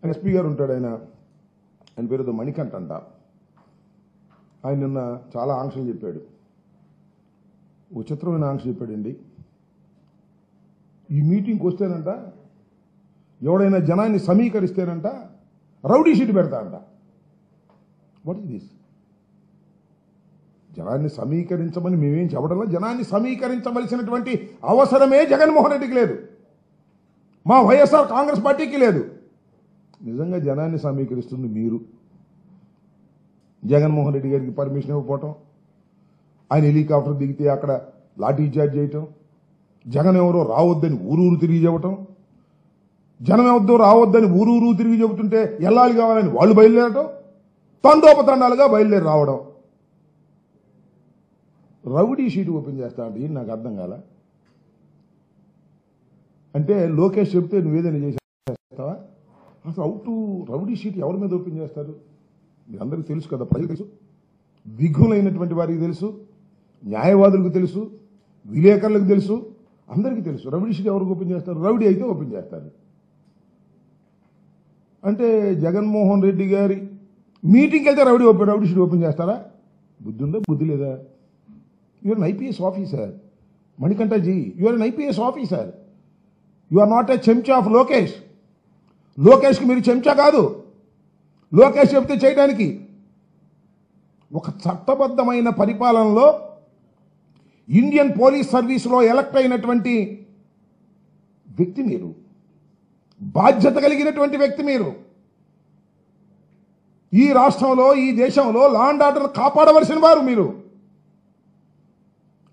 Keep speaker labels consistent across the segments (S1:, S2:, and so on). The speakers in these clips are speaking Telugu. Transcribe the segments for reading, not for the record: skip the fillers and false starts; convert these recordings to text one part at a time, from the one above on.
S1: ఎస్పీ గారు ఉంటాడు, ఆయన పేరుతో మణికంఠ అంట. ఆయన నిన్న చాలా ఆంక్షలు చెప్పాడు, విచిత్రమైన ఆంక్ష చెప్పాడండి. ఈ మీటింగ్కి వస్తేనంట ఎవడైనా జనాన్ని సమీకరిస్తేనంట రౌడీ షీట్ పెడతా అంట. What is this? జనాన్ని సమీకరించమని మేమేం చెప్పడంలో, జనాన్ని సమీకరించవలసినటువంటి అవసరమే జగన్మోహన్ రెడ్డికి లేదు, మా వైఎస్ఆర్ కాంగ్రెస్ పార్టీకి లేదు. నిజంగా జనాన్ని సమీకరిస్తుంది మీరు. జగన్మోహన్ రెడ్డి గారికి పర్మిషన్ ఇవ్వకపోవటం, ఆయన హెలికాప్టర్ దిగితే అక్కడ లాఠీ చార్జ్ చేయటం, జగన్ ఎవరో రావద్దని ఊరూరు తిరిగి చెప్పటం, జనం ఎవరో రావద్దని ఊరూరు తిరిగి చెబుతుంటే ఎల్లాలి కావాలని వాళ్ళు బయలుదేరటం, తండోపతండాలుగా బయలుదేరి రావడం. రౌడీ షీట్ ఓపెన్ చేస్తా అంటే నాకు అర్థం కాల. అంటే లోకేష్ చెప్తే నువ్వేదైనా చేస్తావా? అసలు అవుట్ రౌడీ షీట్ ఎవరి మీద ఓపెన్ చేస్తారు? మీరందరికీ తెలుసు కదా, ప్రజలకు తెలుసు, విఘ్నులైనటువంటి వారికి తెలుసు, న్యాయవాదులకు తెలుసు, విలేకరులకు తెలుసు, అందరికీ తెలుసు. రౌడీ షీట్ ఎవరికి ఓపెన్ చేస్తారు? రౌడీ అయితే ఓపెన్ చేస్తారు. అంటే జగన్మోహన్ రెడ్డి గారి మీటింగ్కి వెళ్తే రౌడీ షీట్ ఓపెన్ చేస్తారా? బుద్ధి ఉందా, బుద్ధి లేదా? You are an IPS officer మణికంఠజీ, you are an IPS officer. You are not a చెంచా ఆఫ్ లోకేష్. లోకేష్కి మీరు చెంచా కాదు. లోకేష్ చెప్తే చేయడానికి ఒక చట్టబద్ధమైన పరిపాలనలో ఇండియన్ పోలీస్ సర్వీసులో ఎలక్ట్ అయినటువంటి వ్యక్తి మీరు, బాధ్యత కలిగినటువంటి వ్యక్తి మీరు. ఈ రాష్ట్రంలో, ఈ దేశంలో లా అండ్ ఆర్డర్ కాపాడవలసిన వారు మీరు.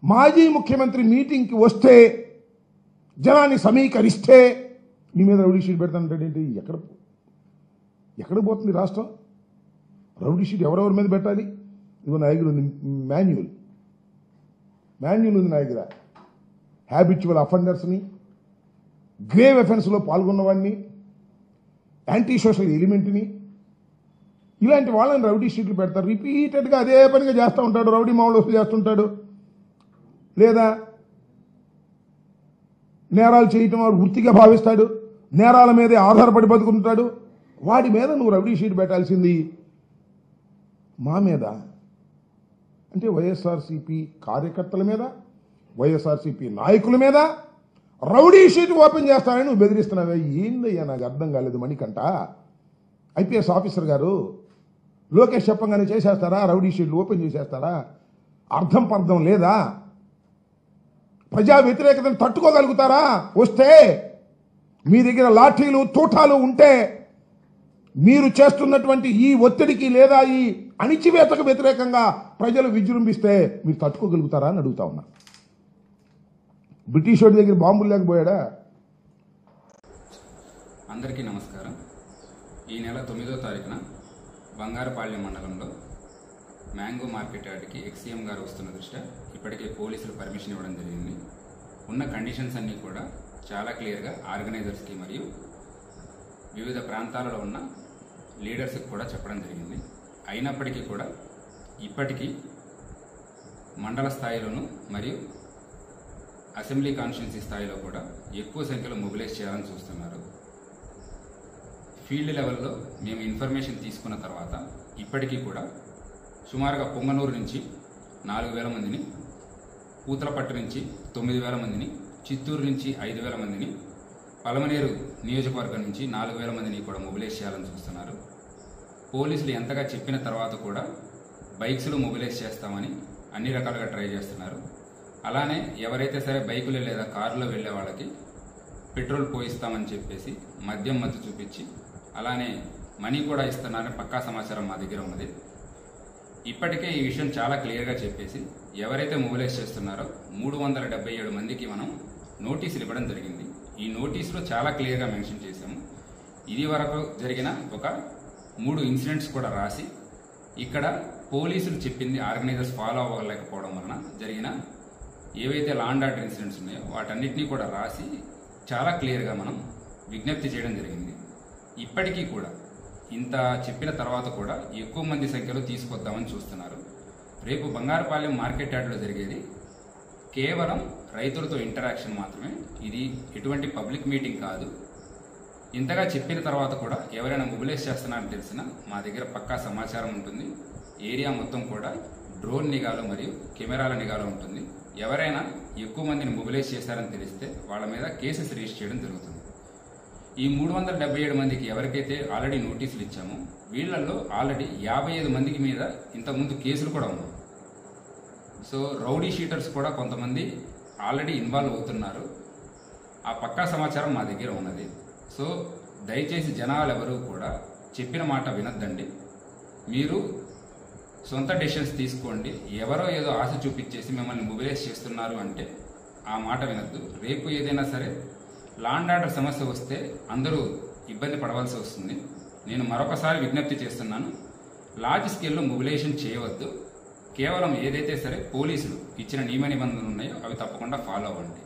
S1: మాజీ ముఖ్యమంత్రి మీటింగ్కి వస్తే, జనాన్ని సమీకరిస్తే మీ మీద రౌడీ షీట్ పెడతానంటే ఎక్కడ పోతుంది రాష్ట్రం? రౌడీ షీట్ ఎవరెవరి మీద పెట్టాలి? ఇదిగో నా దగ్గర ఉంది మాన్యువల్ ఉంది నా దగ్గర. హ్యాబిచువల్ అఫెండర్స్ని, గ్రేవ్ అఫెన్స్లో పాల్గొన్నవాడిని, యాంటీ సోషల్ ఎలిమెంట్ని, ఇలాంటి వాళ్ళని రౌడీ షీట్లు పెడతారు. రిపీటెడ్గా అదే పనిగా చేస్తూ ఉంటాడు, రౌడీ మామూలు వసూలు చేస్తుంటాడు, లేదా నేరాలు చేయటం వాడు వృత్తిగా భావిస్తాడు, నేరాల మీదే ఆధారపడి బతుకుంటాడు. వాడి మీద నువ్వు రౌడీ షీట్ పెట్టాల్సింది మా మీద. అంటే వైఎస్ఆర్సీపీ కార్యకర్తల మీద, వైఎస్ఆర్సీపీ నాయకుల మీద రౌడీ షీట్ ఓపెన్ చేస్తానని నువ్వు బెదిరిస్తున్నావే. ఏందయ్యా నాకు అర్థం కాలేదు మణికంఠ. ఐపీఎస్ ఆఫీసర్ గారు, లోకేష్ చెప్పంగానే చేసేస్తారా? రౌడీ షీట్లు ఓపెన్ చేసేస్తారా? అర్థం పర్థం లేదా? ప్రజా వ్యతిరేకతను తట్టుకోగలుగుతారా? వస్తే మీ దగ్గర లాఠీలు తూటాలు ఉంటే మీరు చేస్తున్నటువంటి ఈ ఒత్తిడికి లేదా ఈ అణిచివేతకు వ్యతిరేకంగా ప్రజలు విజృంభిస్తే మీరు తట్టుకోగలుగుతారా అని అడుగుతా ఉన్నా. బ్రిటిష్ వాడి దగ్గర బాంబులు లేకపోయాడా?
S2: అందరికీ నమస్కారం. ఈ నెల 9వ తారీఖున బంగారుపాళ్యం మండలంలో మ్యాంగో మార్కెట్ యార్డ్కి ఎక్సీఎం గారు వస్తున్న దృష్ట్యా ఇప్పటికే పోలీసులు పర్మిషన్ ఇవ్వడం జరిగింది. ఉన్న కండిషన్స్ అన్నీ కూడా చాలా క్లియర్గా ఆర్గనైజర్స్కి మరియు వివిధ ప్రాంతాలలో ఉన్న లీడర్స్కి కూడా చెప్పడం జరిగింది. అయినప్పటికీ కూడా ఇప్పటికీ మండల స్థాయిలోనూ మరియు అసెంబ్లీ కాన్స్టిట్యున్సీ స్థాయిలో కూడా ఎక్కువ సంఖ్యలో మొబిలైజ్ చేయాలని చూస్తున్నారు. ఫీల్డ్ లెవెల్లో మేము ఇన్ఫర్మేషన్ తీసుకున్న తర్వాత ఇప్పటికీ కూడా సుమారుగా పొంగనూరు నుంచి 4,000 మందిని, పూతలపట్టు నుంచి 9,000 మందిని, చిత్తూరు నుంచి 5,000 మందిని, పలమనేరు నియోజకవర్గం నుంచి 4,000 మందిని కూడా మొబిలైజ్ చేయాలని చూస్తున్నారు. పోలీసులు ఎంతగా చెప్పిన తర్వాత కూడా బైక్స్లో మొబిలైజ్ చేస్తామని అన్ని రకాలుగా ట్రై చేస్తున్నారు. అలానే ఎవరైతే సరే బైకులు లేదా కారులో వెళ్లే వాళ్ళకి పెట్రోల్ పోయిస్తామని చెప్పేసి మద్యం మత్తు చూపించి అలానే మనీ కూడా ఇస్తున్నారని పక్కా సమాచారం మా దగ్గర ఉన్నది. ఇప్పటికే ఈ విషయం చాలా క్లియర్గా చెప్పేసి ఎవరైతే మొబిలైజ్ చేస్తున్నారో 377 మందికి మనం నోటీసులు ఇవ్వడం జరిగింది. ఈ నోటీసులో చాలా క్లియర్గా మెన్షన్ చేశాము. ఇది వరకు జరిగిన ఒక 3 ఇన్సిడెంట్స్ కూడా రాసి ఇక్కడ పోలీసులు చెప్పింది ఆర్గనైజర్స్ ఫాలో అవ్వలేకపోవడం వలన జరిగిన ఏవైతే లా అండ్ ఆర్డర్ ఇన్సిడెంట్స్ ఉన్నాయో వాటన్నిటినీ కూడా రాసి చాలా క్లియర్గా మనం విజ్ఞప్తి చేయడం జరిగింది. ఇప్పటికీ కూడా ఇంత చెప్పిన తర్వాత కూడా ఎక్కువ మంది సంఖ్యలో తీసుకొద్దామని చూస్తున్నారు. రేపు బంగారుపాలెం మార్కెట్ యార్డ్లో జరిగేది కేవలం రైతులతో ఇంటరాక్షన్ మాత్రమే. ఇది ఎటువంటి పబ్లిక్ మీటింగ్ కాదు. ఇంతగా చెప్పిన తర్వాత కూడా ఎవరైనా మొబిలైజ్ చేస్తున్నారని తెలిసినా మా దగ్గర పక్కా సమాచారం ఉంటుంది. ఏరియా మొత్తం కూడా డ్రోన్ నిఘాలో మరియు కెమెరాల నిఘాలో ఉంటుంది. ఎవరైనా ఎక్కువ మందిని మొబిలైజ్ చేశారని తెలిస్తే వాళ్ళ మీద కేసెస్ రిజిస్టర్ చేయడం జరుగుతుంది. ఈ 377 మందికి ఎవరికైతే ఆల్రెడీ నోటీసులు ఇచ్చామో వీళ్లలో ఆల్రెడీ 55 మందికి మీద ఇంతకుముందు కేసులు కూడా ఉన్నాయి. సో రౌడీ షీటర్స్ కూడా కొంతమంది ఆల్రెడీ ఇన్వాల్వ్ అవుతున్నారు. ఆ పక్కా సమాచారం మా దగ్గర ఉన్నది. సో దయచేసి జనాలు ఎవరు కూడా చెప్పిన మాట వినొద్దండి. మీరు సొంత డెసిషన్స్ తీసుకోండి. ఎవరో ఏదో ఆశ చూపించేసి మిమ్మల్ని మొబిలైజ్ చేస్తున్నారు అంటే ఆ మాట వినొద్దు. రేపు ఏదైనా సరే లా అండ్ ఆర్డర్ సమస్య వస్తే అందరూ ఇబ్బంది పడవలసి వస్తుంది. నేను మరొకసారి విజ్ఞప్తి చేస్తున్నాను, లార్జ్ స్కేల్లో మొబిలైజేషన్ చేయవద్దు. కేవలం ఏదైతే సరే పోలీసులు ఇచ్చిన నియమ నిబంధనలు ఉన్నాయో అవి తప్పకుండా ఫాలో అవ్వండి.